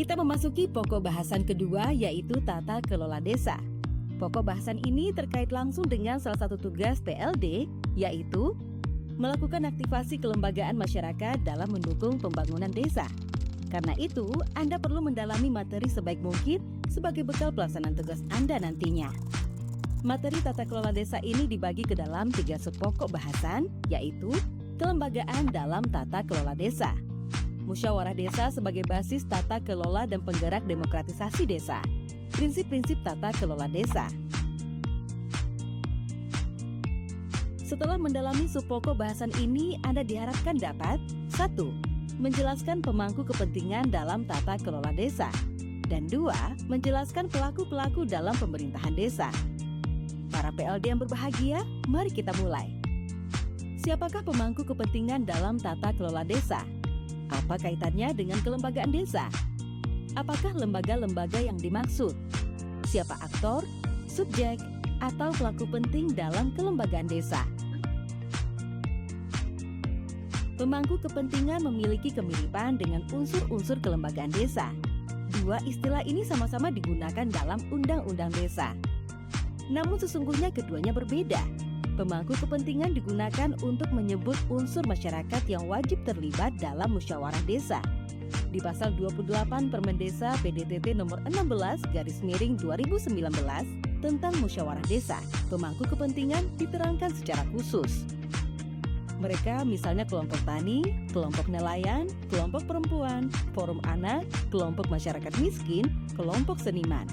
Kita memasuki pokok bahasan kedua, yaitu tata kelola desa. Pokok bahasan ini terkait langsung dengan salah satu tugas PLD, yaitu melakukan aktivasi kelembagaan masyarakat dalam mendukung pembangunan desa. Karena itu, Anda perlu mendalami materi sebaik mungkin sebagai bekal pelaksanaan tugas Anda nantinya. Materi tata kelola desa ini dibagi ke dalam 3 subpokok bahasan, yaitu kelembagaan dalam tata kelola desa, musyawarah desa sebagai basis tata kelola dan penggerak demokratisasi desa, prinsip-prinsip tata kelola desa. Setelah mendalami subpokok bahasan ini, Anda diharapkan dapat 1. Menjelaskan pemangku kepentingan dalam tata kelola desa, dan 2. Menjelaskan pelaku-pelaku dalam pemerintahan desa. Para PLD yang berbahagia, mari kita mulai. Siapakah pemangku kepentingan dalam tata kelola desa? Apa kaitannya dengan kelembagaan desa? Apakah lembaga-lembaga yang dimaksud? Siapa aktor, subjek, atau pelaku penting dalam kelembagaan desa? Pemangku kepentingan memiliki kemiripan dengan unsur-unsur kelembagaan desa. Dua istilah ini sama-sama digunakan dalam Undang-Undang Desa. Namun sesungguhnya keduanya berbeda. Pemangku kepentingan digunakan untuk menyebut unsur masyarakat yang wajib terlibat dalam musyawarah desa. Di pasal 28 Permen Desa PDTT nomor 16/2019 tentang musyawarah desa, pemangku kepentingan diterangkan secara khusus. Mereka misalnya kelompok tani, kelompok nelayan, kelompok perempuan, forum anak, kelompok masyarakat miskin, kelompok seniman.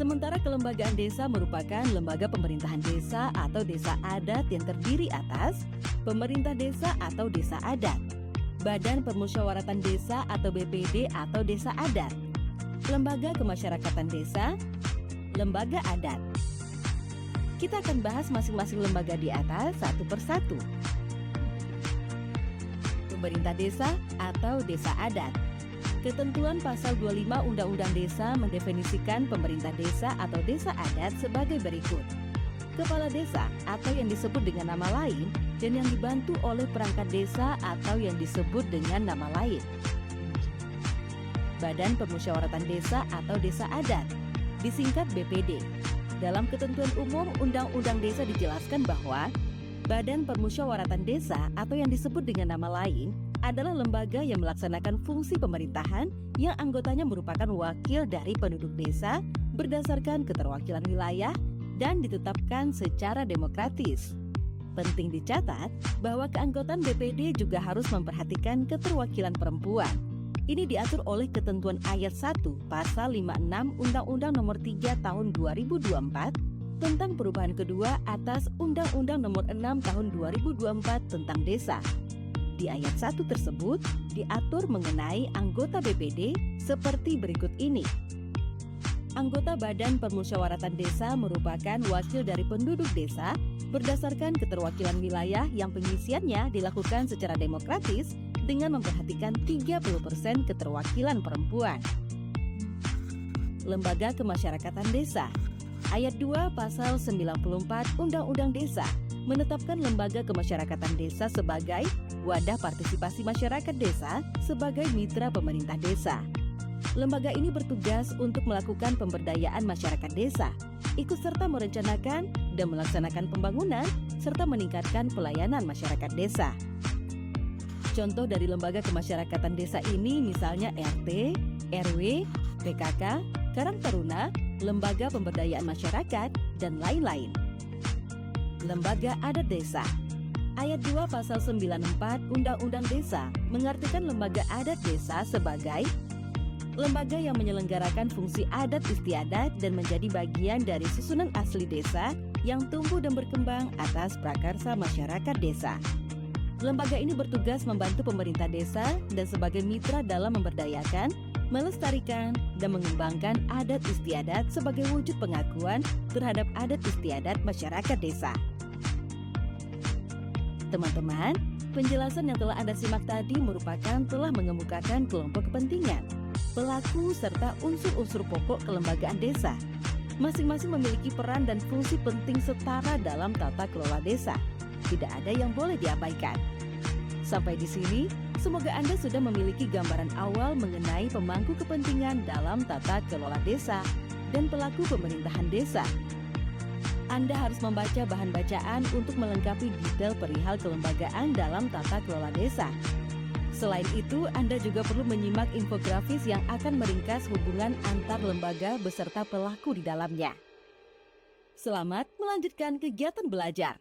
Sementara kelembagaan desa merupakan lembaga pemerintahan desa atau desa adat yang terdiri atas pemerintah desa atau desa adat, badan permusyawaratan desa atau BPD atau desa adat, lembaga kemasyarakatan desa, lembaga adat. Kita akan bahas masing-masing lembaga di atas satu persatu. Pemerintah desa atau desa adat. Ketentuan pasal 25 Undang-Undang Desa mendefinisikan pemerintah desa atau desa adat sebagai berikut. Kepala desa atau yang disebut dengan nama lain dan yang dibantu oleh perangkat desa atau yang disebut dengan nama lain. Badan Permusyawaratan Desa atau desa adat, disingkat BPD. Dalam ketentuan umum Undang-Undang Desa dijelaskan bahwa Badan Permusyawaratan Desa atau yang disebut dengan nama lain adalah lembaga yang melaksanakan fungsi pemerintahan yang anggotanya merupakan wakil dari penduduk desa berdasarkan keterwakilan wilayah dan ditetapkan secara demokratis. Penting dicatat bahwa keanggotaan BPD juga harus memperhatikan keterwakilan perempuan. Ini diatur oleh ketentuan ayat 1 pasal 56 Undang-Undang Nomor 3 Tahun 2024 tentang perubahan kedua atas Undang-Undang Nomor 6 Tahun 2024 tentang desa. Di ayat 1 tersebut diatur mengenai anggota BPD seperti berikut ini. Anggota Badan Permusyawaratan Desa merupakan wakil dari penduduk desa berdasarkan keterwakilan wilayah yang pengisiannya dilakukan secara demokratis dengan memperhatikan 30% keterwakilan perempuan. Lembaga Kemasyarakatan Desa. Ayat 2 Pasal 94 Undang-Undang Desa menetapkan lembaga kemasyarakatan desa sebagai wadah partisipasi masyarakat desa sebagai mitra pemerintah desa. Lembaga ini bertugas untuk melakukan pemberdayaan masyarakat desa, ikut serta merencanakan dan melaksanakan pembangunan, serta meningkatkan pelayanan masyarakat desa. Contoh dari lembaga kemasyarakatan desa ini misalnya RT, RW, PKK, Karang Taruna, Lembaga Pemberdayaan Masyarakat, dan lain-lain. Lembaga Adat Desa. Ayat 2 Pasal 94 Undang-Undang Desa mengartikan lembaga adat desa sebagai lembaga yang menyelenggarakan fungsi adat istiadat dan menjadi bagian dari susunan asli desa yang tumbuh dan berkembang atas prakarsa masyarakat desa. Lembaga ini bertugas membantu pemerintah desa dan sebagai mitra dalam memberdayakan, melestarikan, dan mengembangkan adat istiadat sebagai wujud pengakuan terhadap adat istiadat masyarakat desa. Teman-teman, penjelasan yang telah Anda simak tadi merupakan telah mengemukakan kelompok kepentingan, pelaku, serta unsur-unsur pokok kelembagaan desa. Masing-masing memiliki peran dan fungsi penting setara dalam tata kelola desa. Tidak ada yang boleh diabaikan. Sampai di sini, Semoga Anda sudah memiliki gambaran awal mengenai pemangku kepentingan dalam tata kelola desa dan pelaku pemerintahan desa. Anda harus membaca bahan bacaan untuk melengkapi detail perihal kelembagaan dalam tata kelola desa. Selain itu, Anda juga perlu menyimak infografis yang akan meringkas hubungan antar lembaga beserta pelaku di dalamnya. Selamat melanjutkan kegiatan belajar.